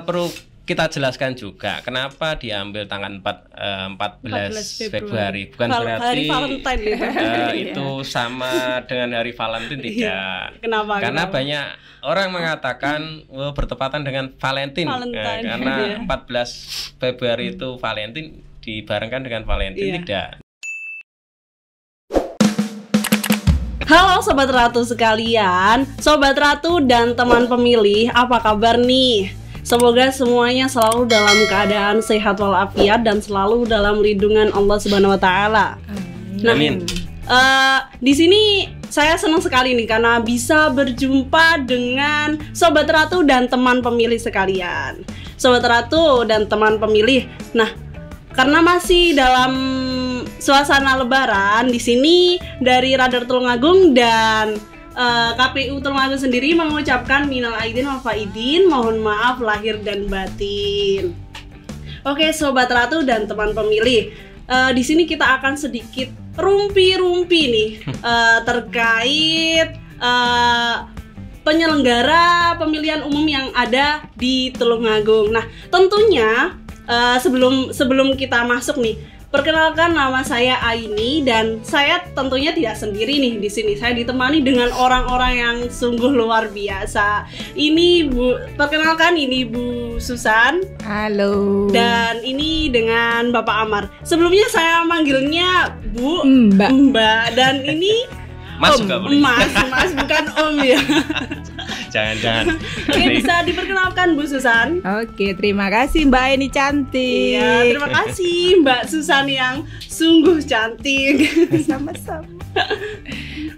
Perlu kita jelaskan juga kenapa diambil tanggal 14 Februari. Bukan berarti hari Valentine itu sama dengan hari Valentine, tidak. Kenapa? Karena banyak orang mengatakan bertepatan dengan Valentine. Karena 14 Februari itu Valentine dibarengkan dengan Valentine, tidak. Halo Sobat Ratu sekalian, Sobat Ratu dan teman pemilih, apa kabar nih? Semoga semuanya selalu dalam keadaan sehat walafiat dan selalu dalam lindungan Allah Subhanahu wa taala. Amin. Di sini saya senang sekali nih karena bisa berjumpa dengan Sobat Ratu dan teman pemilih sekalian. Sobat Ratu dan teman pemilih. Nah, karena masih dalam suasana lebaran, di sini dari Radar Tulungagung dan KPU Tulungagung sendiri mengucapkan minal aidin wal faidin, mohon maaf lahir dan batin. Oke, Sobat Ratu dan teman pemilih, di sini kita akan sedikit rumpi-rumpi nih terkait penyelenggara pemilihan umum yang ada di Tulungagung. Nah, tentunya sebelum kita masuk nih, perkenalkan, nama saya Aini dan saya tentunya tidak sendiri nih di sini. Saya ditemani dengan orang-orang yang sungguh luar biasa. Ini perkenalkan, ini Bu Susan. Halo. Dan ini dengan Bapak Amar. Sebelumnya saya manggilnya Bu, Mbak. Dan ini Mas juga boleh. Mas bukan Om ya. Jangan. Oke, bisa diperkenalkan Bu Susan. Oke, terima kasih Mbak Aini cantik. Iya, terima kasih Mbak Susan yang sungguh cantik. Sama-sama.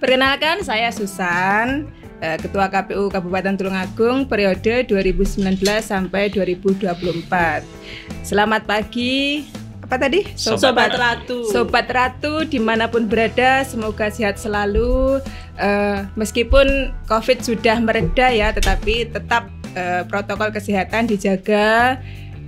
Perkenalkan, saya Susan, Ketua KPU Kabupaten Tulungagung periode 2019 sampai 2024. Selamat pagi. Apa tadi? Sobat Ratu. Sobat Ratu dimanapun berada, semoga sehat selalu. Meskipun COVID sudah mereda ya, tetapi tetap protokol kesehatan dijaga.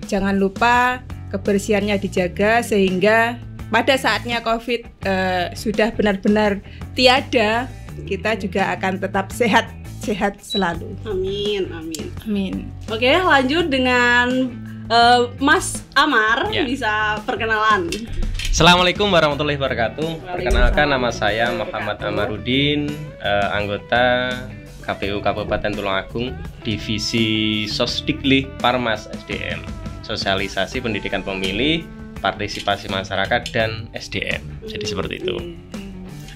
Jangan lupa kebersihannya dijaga sehingga pada saatnya COVID sudah benar-benar tiada, kita juga akan tetap sehat selalu. Amin. Oke, lanjut dengan Mas Amar, bisa perkenalan. Assalamualaikum warahmatullahi wabarakatuh. Perkenalkan, nama saya Muhammad Amarudin, anggota KPU Kabupaten Tulungagung, Divisi Sosdiklik Parmas SDM, Sosialisasi Pendidikan Pemilih, Partisipasi Masyarakat dan SDM. Jadi seperti itu.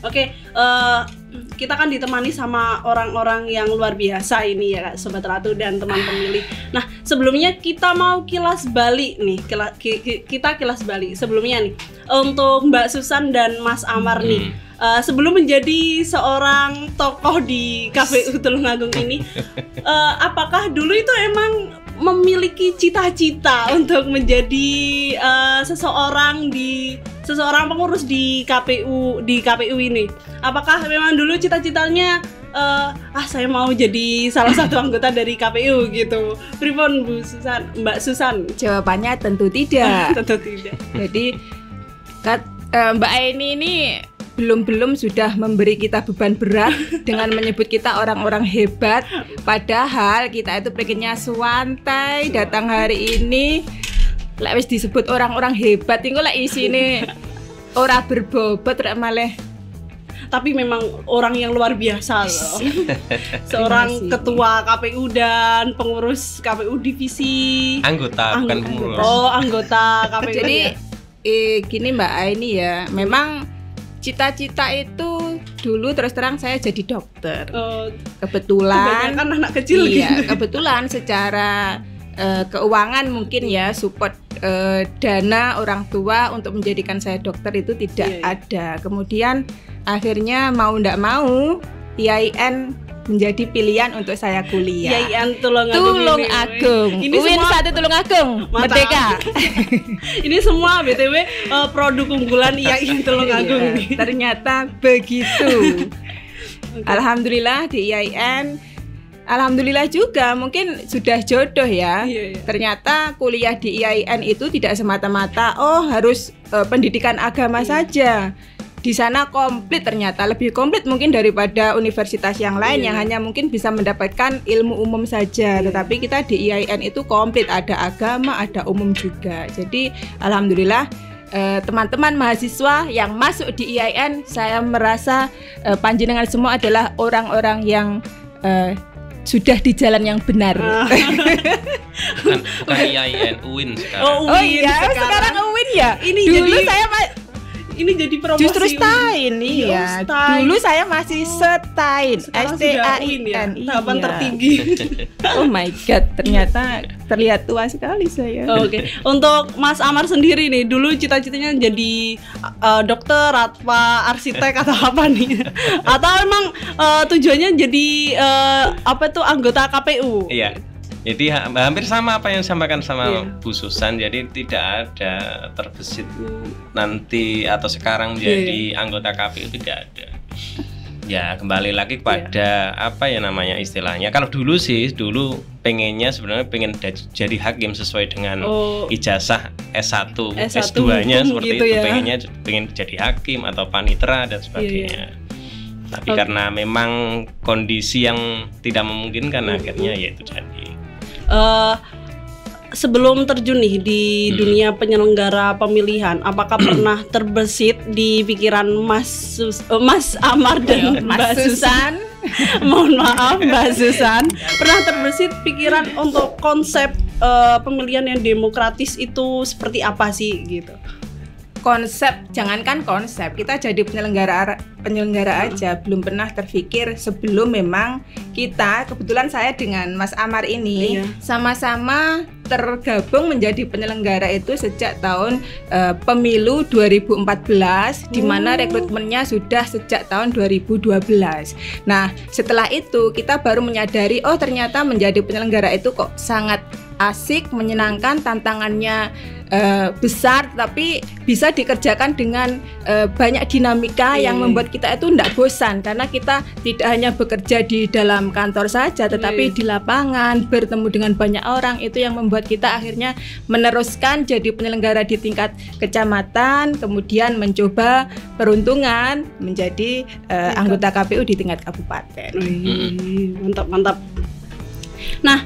Oke, kita kan ditemani sama orang-orang yang luar biasa ini ya, Sobat Ratu dan teman pemilih. Nah, sebelumnya kita mau kilas balik nih, kita kilas balik sebelumnya nih untuk Mbak Susan dan Mas Amar nih. Sebelum menjadi seorang tokoh di KPU Tulungagung ini, apakah dulu itu emang memiliki cita-cita untuk menjadi seseorang pengurus di KPU ini? Apakah memang dulu cita-citanya saya mau jadi salah satu anggota dari KPU gitu? Pripun Mbak Susan? Jawabannya tentu tidak. Tentu tidak. Jadi Mbak Aini ini belum sudah memberi kita beban berat dengan menyebut kita orang-orang hebat, padahal kita itu pengennya santai datang hari ini. Lek wis disebut orang-orang hebat iku lek isine ora berbobot rek malih. Tapi memang orang yang luar biasa loh. Seorang ketua KPU dan pengurus KPU divisi Anggota, bukan pengurus. Oh, anggota KPU. Jadi gini Mbak Aini ya, memang cita-cita itu dulu terus terang saya jadi dokter. Kebetulan kan anak kecil iya, gitu. Kebetulan secara keuangan mungkin ya support dana orang tua untuk menjadikan saya dokter itu tidak ada. Kemudian akhirnya mau ndak mau IAIN menjadi pilihan untuk saya kuliah. IAIN Tulungagung. Ini UIN semua 1 Tulungagung Merdeka. Ini semua BTW produk unggulan IAIN Tulungagung. Ternyata begitu. Alhamdulillah di IAIN. Alhamdulillah juga mungkin sudah jodoh ya. Ternyata kuliah di IAIN itu tidak semata-mata harus pendidikan agama saja. di sana komplit, ternyata lebih komplit mungkin daripada universitas yang lain yang hanya mungkin bisa mendapatkan ilmu umum saja. Tetapi kita di IAIN itu komplit, ada agama, ada umum juga. Jadi alhamdulillah teman-teman mahasiswa yang masuk di IAIN, saya merasa panjenengan semua adalah orang-orang yang sudah di jalan yang benar. Bukan IAIN, UIN sekarang. Oh iya, sekarang UIN ya. Ini dulu jadi, saya ini jadi promosi. Justru STAIN, iya. Dulu saya masih STAIN, STAIN, tahapan tertinggi. Oh my god, ternyata terlihat tua sekali saya. Oke. Untuk Mas Amar sendiri nih, dulu cita-citanya jadi dokter atau arsitek atau apa nih? Atau emang tujuannya jadi anggota KPU? Iya. Jadi hampir sama apa yang disampaikan sama Bu Susan. Jadi tidak ada terbesit nanti atau sekarang jadi anggota KPU, tidak ada. Ya kembali lagi kepada apa ya namanya istilahnya. Kalau dulu pengennya sebenarnya pengen jadi hakim sesuai dengan ijazah S1, S2-nya seperti gitu itu. Ya. Pengen jadi hakim atau panitera dan sebagainya. Tapi karena memang kondisi yang tidak memungkinkan akhirnya ya itu jadi. Sebelum terjun nih di dunia penyelenggara pemilihan, apakah pernah terbesit di pikiran Mas Amar dan Mbak Susan? Mohon maaf Mbak Susan, pernah terbesit pikiran untuk konsep pemilihan yang demokratis itu seperti apa sih gitu? Konsep, jangankan konsep, kita jadi penyelenggara aja belum pernah terpikir sebelum memang kita, kebetulan saya dengan Mas Amar ini sama-sama tergabung menjadi penyelenggara itu sejak tahun pemilu 2014, di mana rekrutmennya sudah sejak tahun 2012. Nah, setelah itu kita baru menyadari, oh ternyata menjadi penyelenggara itu kok sangat asik, menyenangkan, tantangannya besar, tapi bisa dikerjakan dengan banyak dinamika yang membuat kita itu tidak bosan, karena kita tidak hanya bekerja di dalam kantor saja, tetapi di lapangan bertemu dengan banyak orang. Itu yang membuat kita akhirnya meneruskan jadi penyelenggara di tingkat kecamatan, kemudian mencoba peruntungan menjadi anggota KPU di tingkat kabupaten. Mantap. Nah,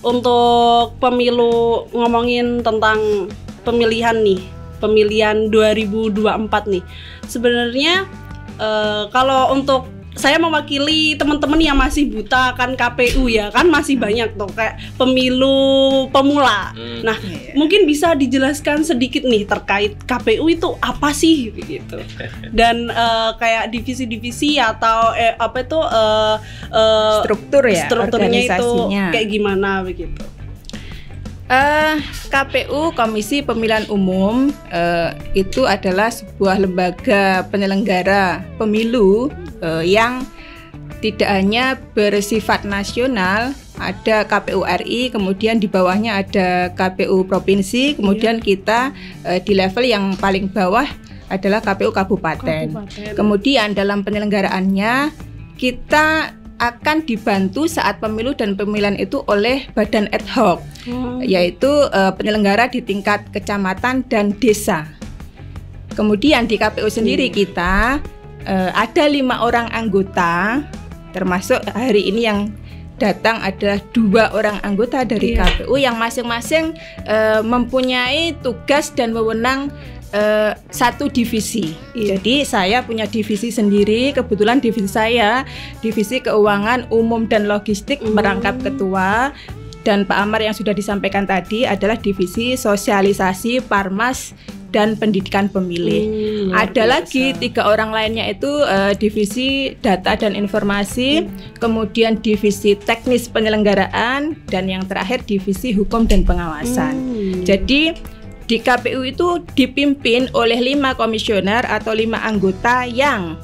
untuk pemilu, ngomongin tentang pemilihan 2024 nih. Sebenarnya kalau untuk saya mewakili teman-teman yang masih buta kan KPU ya, kan masih banyak tuh kayak pemilu pemula. Nah, mungkin bisa dijelaskan sedikit nih terkait KPU itu apa sih gitu. Dan kayak divisi-divisi atau strukturnya itu kayak gimana begitu. KPU, Komisi Pemilihan Umum, itu adalah sebuah lembaga penyelenggara pemilu yang tidak hanya bersifat nasional. Ada KPU RI, kemudian di bawahnya ada KPU provinsi, kemudian kita di level yang paling bawah adalah KPU kabupaten. Kemudian dalam penyelenggaraannya kita akan dibantu saat pemilu dan pemilihan itu oleh badan ad hoc, yaitu penyelenggara di tingkat kecamatan dan desa. Kemudian di KPU sendiri kita ada 5 orang anggota, termasuk hari ini yang datang adalah 2 orang anggota dari KPU yang masing-masing mempunyai tugas dan wewenang satu divisi. Jadi saya punya divisi sendiri, kebetulan divisi saya divisi keuangan umum dan logistik merangkap ketua, dan Pak Amar yang sudah disampaikan tadi adalah divisi sosialisasi, parmas dan pendidikan pemilih. Ada lagi 3 orang lainnya itu divisi data dan informasi, kemudian divisi teknis penyelenggaraan, dan yang terakhir divisi hukum dan pengawasan. Jadi di KPU itu dipimpin oleh 5 komisioner atau 5 anggota yang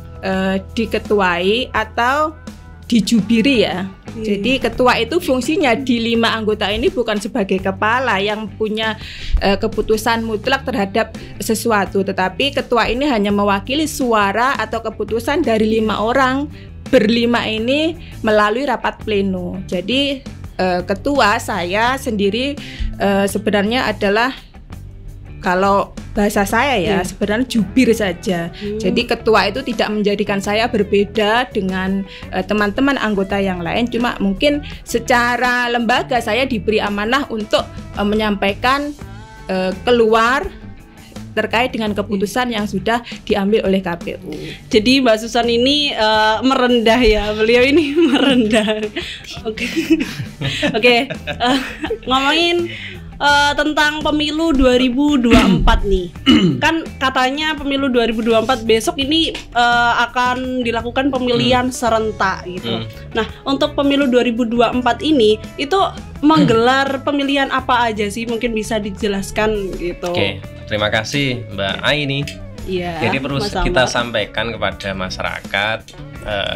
diketuai atau dijubiri ya. Jadi ketua itu fungsinya di 5 anggota ini bukan sebagai kepala yang punya keputusan mutlak terhadap sesuatu, tetapi ketua ini hanya mewakili suara atau keputusan dari 5 orang berlima ini melalui rapat pleno. Jadi ketua saya sendiri sebenarnya adalah kalau bahasa saya ya sebenarnya jubir saja. Jadi ketua itu tidak menjadikan saya berbeda dengan teman-teman anggota yang lain. Cuma mungkin secara lembaga saya diberi amanah untuk menyampaikan keluar terkait dengan keputusan yang sudah diambil oleh KPU. Jadi Mbak Susan ini merendah ya, beliau ini merendah. Oke, ngomongin tentang pemilu 2024 nih. Kan katanya pemilu 2024 besok ini akan dilakukan pemilihan serentak gitu. Nah, untuk pemilu 2024 ini itu menggelar pemilihan apa aja sih? Mungkin bisa dijelaskan gitu. Oke, terima kasih Mbak Aini. Iya. Jadi perlu kita sampaikan kepada masyarakat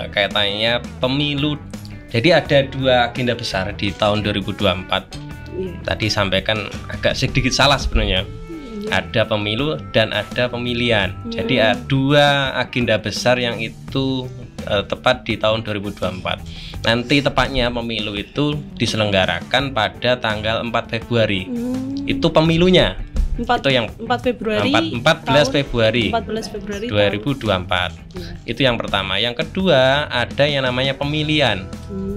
kaitannya pemilu. Jadi ada 2 agenda besar di tahun 2024. Tadi sampaikan agak sedikit salah sebenarnya. Ada pemilu dan ada pemilihan. Jadi ada 2 agenda besar yang itu tepat di tahun 2024. Nanti tepatnya pemilu itu diselenggarakan pada tanggal 4 Februari. Itu pemilunya. Itu yang 4 Februari 14 Februari 2024. Itu yang pertama. Yang kedua ada yang namanya pemilihan.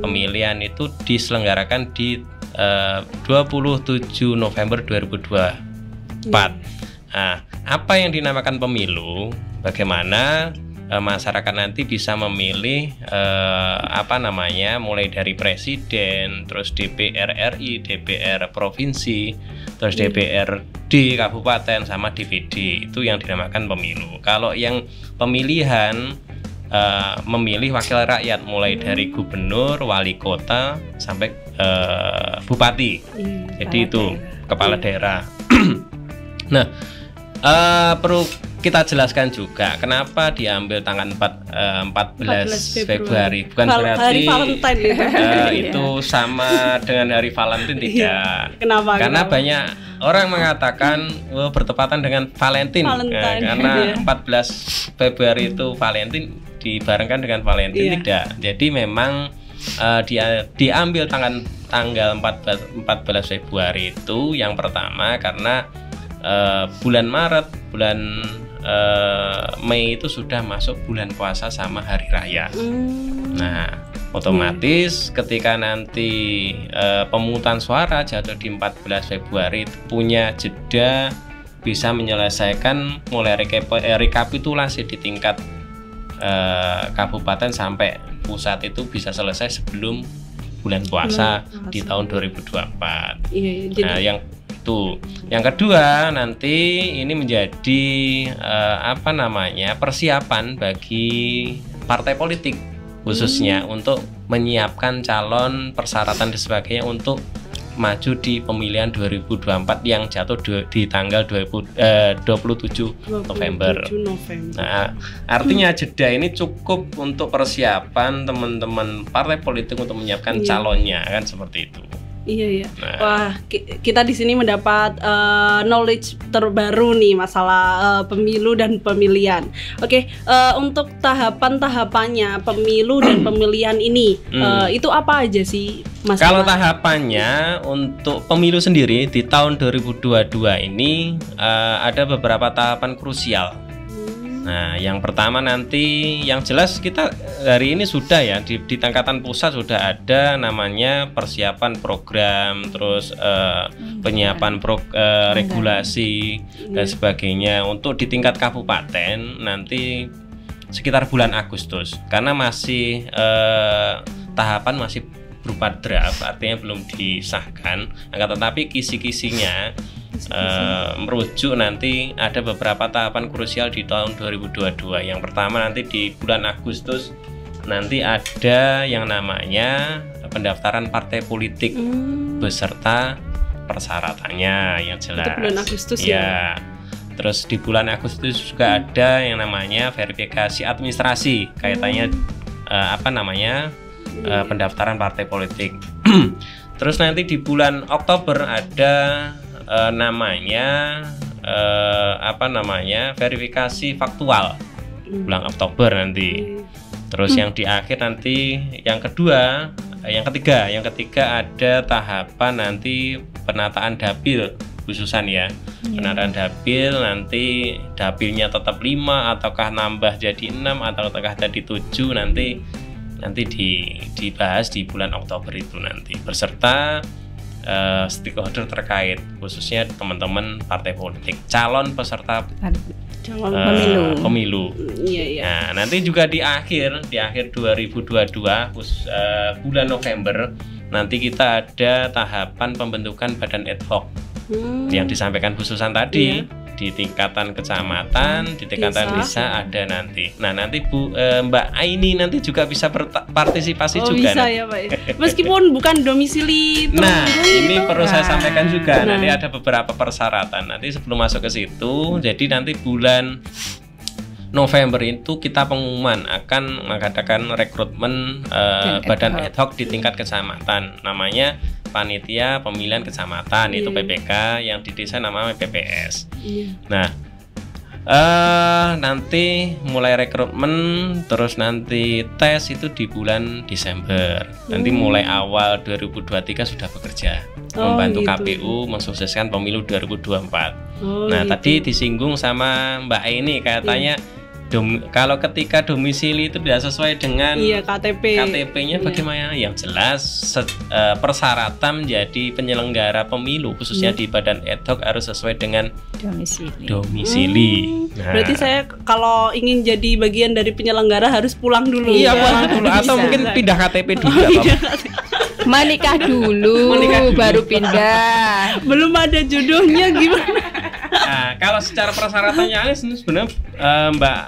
Pemilihan itu diselenggarakan di 27 November 2024. Nah, apa yang dinamakan pemilu? Bagaimana masyarakat nanti bisa memilih mulai dari presiden, terus DPR RI, DPR provinsi, terus DPRD kabupaten sama DPD. Itu yang dinamakan pemilu. Kalau yang pemilihan memilih wakil rakyat mulai dari gubernur, wali kota sampai bupati. Jadi itu kepala daerah. Nah, perlu kita jelaskan juga kenapa diambil tanggal 14 Februari. Bukan berarti hari Valentine itu sama dengan hari Valentine, tidak. Kenapa? Karena banyak orang mengatakan bertepatan dengan Valentine. Karena 14 Februari itu Valentine, dibarengkan dengan Valentine, tidak. Jadi memang diambil tanggal 14 Februari itu yang pertama karena bulan Maret, bulan Mei itu sudah masuk bulan puasa sama hari raya. Nah, otomatis ketika nanti pemungutan suara jatuh di 14 Februari itu punya jeda bisa menyelesaikan mulai rekapitulasi di tingkat kabupaten sampai pusat itu bisa selesai sebelum bulan puasa di tahun 2024. Nah, yang kedua nanti ini menjadi persiapan bagi partai politik khususnya untuk menyiapkan calon, persyaratan dan sebagainya untuk maju di pemilihan 2024 yang jatuh di tanggal 27 November. Nah, artinya jeda ini cukup untuk persiapan teman-teman partai politik untuk menyiapkan calonnya, kan seperti itu. Iya. Wah, kita di sini mendapat knowledge terbaru nih masalah pemilu dan pemilihan. Oke, untuk tahapan-tahapannya pemilu dan pemilihan ini itu apa aja sih, Mas? Kalau tahapannya untuk pemilu sendiri di tahun 2022 ini ada beberapa tahapan krusial. Nah, yang pertama nanti yang jelas kita hari ini sudah ya di tingkatan pusat sudah ada namanya persiapan program, terus penyiapan regulasi dan sebagainya. Untuk di tingkat kabupaten nanti sekitar bulan Agustus karena masih tahapan masih berupa draft, artinya belum disahkan. Tetapi kisi-kisinya merujuk nanti ada beberapa tahapan krusial di tahun 2022. Yang pertama nanti di bulan Agustus nanti ada yang namanya pendaftaran partai politik beserta persyaratannya yang jelas. Itu bulan Agustus ya. Terus di bulan Agustus juga ada yang namanya verifikasi administrasi kaitannya pendaftaran partai politik. Terus nanti di bulan Oktober ada verifikasi faktual bulan Oktober nanti. Terus yang di akhir nanti yang ketiga ada tahapan nanti penataan dapil khususan ya. Penambahan dapil, nanti dapilnya tetap 5 ataukah nambah jadi 6 ataukah jadi 7, nanti dibahas di bulan Oktober itu nanti beserta stakeholder terkait, khususnya teman-teman partai politik, calon peserta pemilu. Iya. Nah, nanti juga di akhir 2022 bulan November nanti kita ada tahapan pembentukan badan ad hoc yang disampaikan khususan tadi. Di tingkatan kecamatan, di tingkatan desa ada nanti. Nah, nanti Mbak Aini nanti juga bisa berpartisipasi juga. Bisa ya, Pak. Meskipun bukan domisili. Nah, ini perlu saya sampaikan juga. Nanti ada beberapa persyaratan. Nanti sebelum masuk ke situ, jadi nanti bulan November itu kita pengumuman akan mengadakan rekrutmen badan ad hoc di tingkat kecamatan. Namanya Panitia Pemilihan Kecamatan, itu PPK, yang di desa namanya PPS. Nah, nanti mulai rekrutmen, terus nanti tes itu di bulan Desember. Nanti mulai awal 2023 sudah bekerja membantu KPU mensukseskan pemilu 2024. Nah, tadi disinggung sama Mbak Aini katanya kalau ketika domisili itu tidak sesuai dengan KTP-nya bagaimana? Yang jelas persyaratan menjadi penyelenggara pemilu khususnya di badan ad hoc harus sesuai dengan domisili. Nah, berarti saya kalau ingin jadi bagian dari penyelenggara harus pulang dulu. Iya, pulang dulu atau mungkin pindah KTP dulu. Menikah dulu, baru pindah. Belum ada jodohnya gimana? Nah, kalau secara persyaratannya sebenarnya Mbak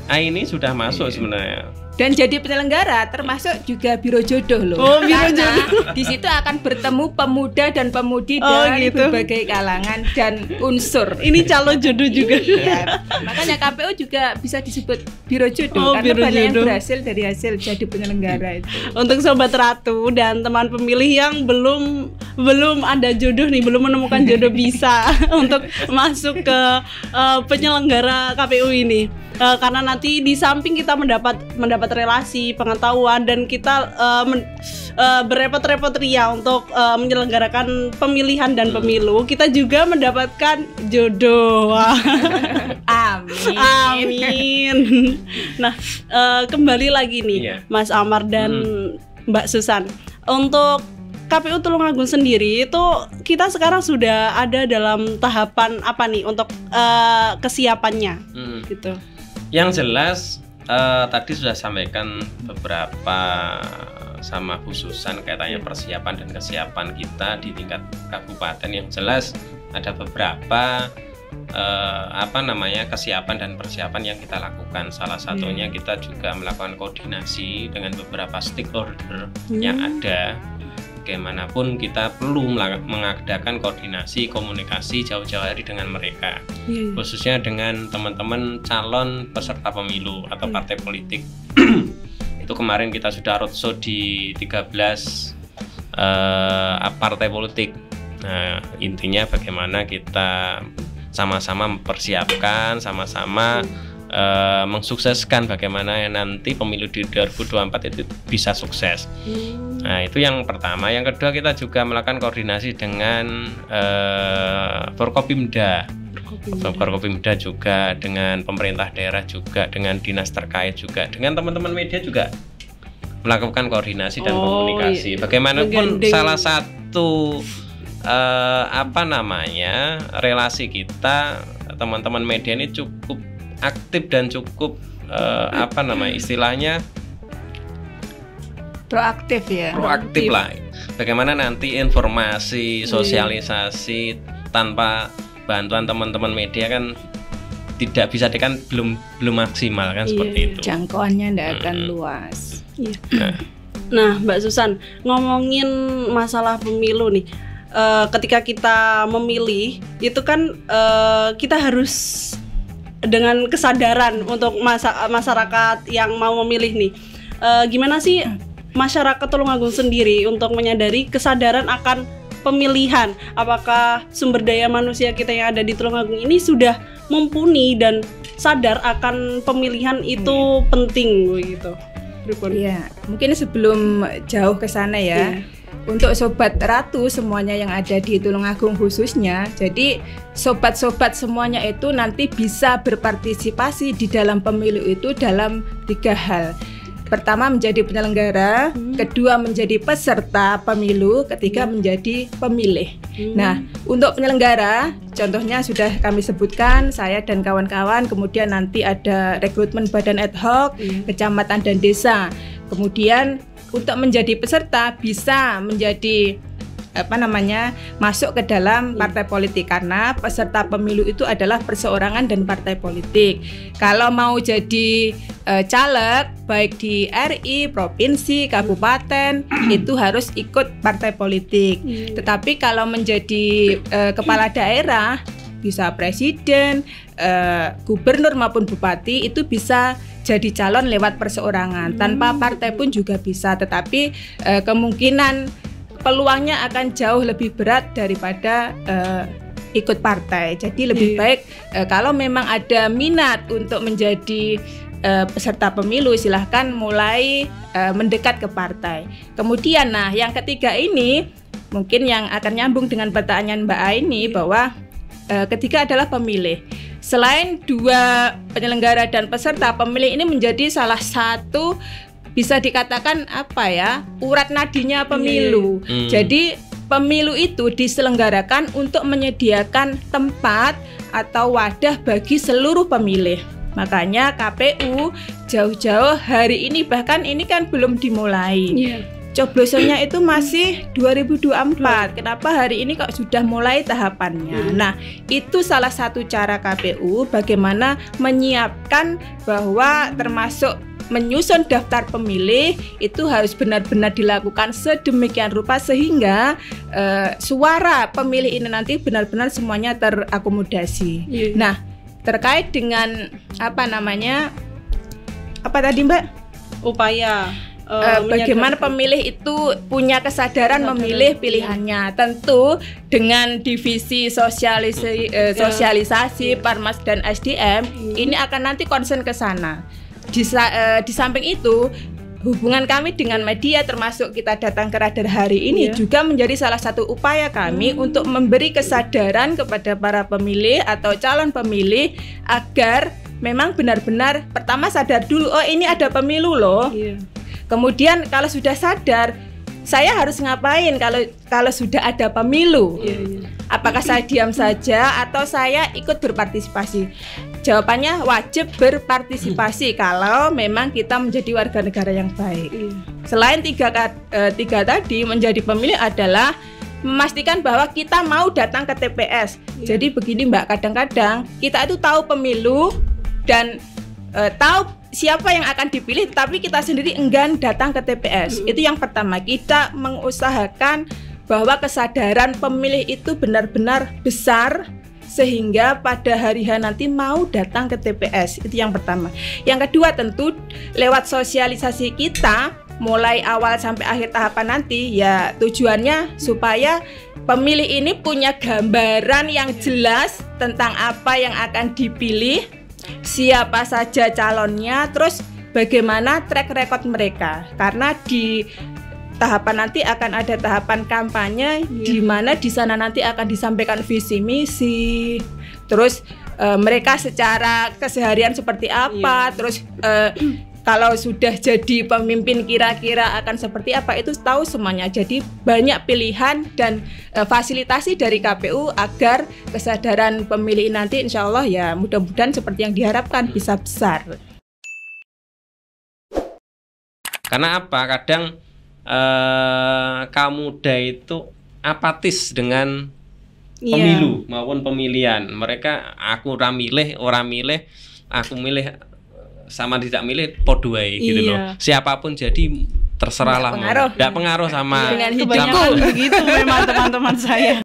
Aini sudah masuk sebenarnya. Dan jadi penyelenggara termasuk juga biro jodoh loh. Biro jodoh. Di situ akan bertemu pemuda dan pemudi dari berbagai kalangan dan unsur. Ini calon jodoh juga. Ya, makanya KPU juga bisa disebut biro jodoh karena banyak yang berhasil dari hasil jadi penyelenggara itu. Untuk Sobat Ratu dan teman pemilih yang belum ada jodoh nih, belum menemukan jodoh bisa untuk masuk ke penyelenggara KPU ini. Karena nanti di samping kita mendapat relasi, pengetahuan, dan kita berrepot-repot ria untuk menyelenggarakan pemilihan dan pemilu, kita juga mendapatkan jodoh. Amin. Nah, kembali lagi nih, Mas Amar dan Mbak Susan, untuk KPU Tulungagung sendiri itu kita sekarang sudah ada dalam tahapan apa nih untuk kesiapannya gitu. Yang jelas tadi sudah sampaikan beberapa sama khususan kaitannya persiapan dan kesiapan kita di tingkat kabupaten. Yang jelas ada beberapa kesiapan dan persiapan yang kita lakukan. Salah satunya kita juga melakukan koordinasi dengan beberapa stakeholder yang ada. Bagaimanapun kita perlu mengadakan koordinasi komunikasi jauh-jauh hari dengan mereka, khususnya dengan teman-teman calon peserta pemilu atau partai politik. Itu kemarin kita sudah roadshow di 13 partai politik. Nah, intinya bagaimana kita sama-sama mempersiapkan, sama-sama mensukseskan bagaimana nanti pemilu di 2024 itu bisa sukses. Nah, itu yang pertama. Yang kedua, kita juga melakukan koordinasi dengan Forkopimda juga, dengan pemerintah daerah juga, dengan dinas terkait juga, dengan teman-teman media juga melakukan koordinasi dan komunikasi. Bagaimanapun salah satu relasi kita teman-teman media ini cukup aktif dan cukup istilahnya proaktif lah. Bagaimana nanti informasi, sosialisasi tanpa bantuan teman-teman media kan tidak bisa belum maksimal kan, seperti itu. Jangkauannya tidak akan luas. Nah, Mbak Susan, ngomongin masalah pemilu nih. Ketika kita memilih itu kan kita harus dengan kesadaran untuk masyarakat yang mau memilih nih. Gimana sih masyarakat Tulungagung sendiri untuk menyadari kesadaran akan pemilihan? Apakah sumber daya manusia kita yang ada di Tulungagung ini sudah mumpuni dan sadar akan pemilihan itu penting gitu? Iya, mungkin sebelum jauh ke sana ya. untuk Sobat Ratu semuanya yang ada di Tulungagung khususnya, jadi sobat-sobat semuanya itu nanti bisa berpartisipasi di dalam pemilu itu dalam 3 hal. Pertama menjadi penyelenggara, kedua menjadi peserta pemilu, ketiga menjadi pemilih. Nah, untuk penyelenggara, contohnya sudah kami sebutkan, saya dan kawan-kawan, kemudian nanti ada rekrutmen badan ad hoc, kecamatan dan desa. Kemudian untuk menjadi peserta bisa menjadi masuk ke dalam partai politik, karena peserta pemilu itu adalah perseorangan dan partai politik. Kalau mau jadi caleg baik di RI, provinsi, kabupaten itu harus ikut partai politik. Tetapi kalau menjadi kepala daerah, bisa presiden, gubernur maupun bupati, itu bisa jadi calon lewat perseorangan. Tanpa partai pun juga bisa, tetapi kemungkinan peluangnya akan jauh lebih berat daripada ikut partai. Jadi lebih baik kalau memang ada minat untuk menjadi peserta pemilu, silahkan mulai mendekat ke partai. Kemudian yang ketiga ini mungkin yang akan nyambung dengan pertanyaan Mbak Aini, bahwa ketiga adalah pemilih. Selain 2 penyelenggara dan peserta, pemilih ini menjadi salah satu, bisa dikatakan urat nadinya pemilu. Jadi pemilu itu diselenggarakan untuk menyediakan tempat atau wadah bagi seluruh pemilih. Makanya KPU jauh-jauh hari ini, bahkan ini kan belum dimulai. Coblosannya itu masih 2024. Kenapa hari ini kok sudah mulai tahapannya? Nah, itu salah satu cara KPU bagaimana menyiapkan bahwa termasuk menyusun daftar pemilih itu harus benar-benar dilakukan sedemikian rupa sehingga suara pemilih ini nanti benar-benar semuanya terakomodasi. Nah, terkait dengan apa tadi Mbak? Upaya bagaimana pemilih itu punya kesadaran memilih pilihannya. Tentu dengan divisi sosialisasi Parmas dan SDM ini akan nanti concern ke sana. Di samping itu, hubungan kami dengan media termasuk kita datang ke Radar hari ini juga menjadi salah satu upaya kami untuk memberi kesadaran kepada para pemilih atau calon pemilih agar memang benar-benar pertama sadar dulu, oh ini ada pemilu loh. Kemudian kalau sudah sadar, saya harus ngapain kalau sudah ada pemilu? Apakah saya diam saja atau saya ikut berpartisipasi? Jawabannya wajib berpartisipasi kalau memang kita menjadi warga negara yang baik. Selain tiga tadi, menjadi pemilih adalah memastikan bahwa kita mau datang ke TPS. Jadi begini Mbak, kadang-kadang kita itu tahu pemilu dan tahu siapa yang akan dipilih, tapi kita sendiri enggan datang ke TPS. Itu yang pertama, kita mengusahakan bahwa kesadaran pemilih itu benar-benar besar sehingga pada hari H nanti mau datang ke TPS. Itu yang pertama. Yang kedua tentu lewat sosialisasi kita mulai awal sampai akhir tahapan nanti, ya tujuannya supaya pemilih ini punya gambaran yang jelas tentang apa yang akan dipilih, siapa saja calonnya, terus bagaimana track record mereka. Karena di tahapan nanti akan ada tahapan kampanye di mana di sana nanti akan disampaikan visi misi, terus mereka secara keseharian seperti apa, terus kalau sudah jadi pemimpin kira-kira akan seperti apa, itu tahu semuanya. Jadi banyak pilihan dan fasilitasi dari KPU agar kesadaran pemilih nanti insya Allah ya mudah-mudahan seperti yang diharapkan bisa besar. Karena apa? Kadang kaum muda itu apatis dengan pemilu maupun pemilihan. Mereka aku ora milih, aku milih sama tidak milih podo wae gitu loh. Siapapun jadi terserahlah. Enggak pengaruh sama dengan hidupku. Begitu memang teman-teman saya.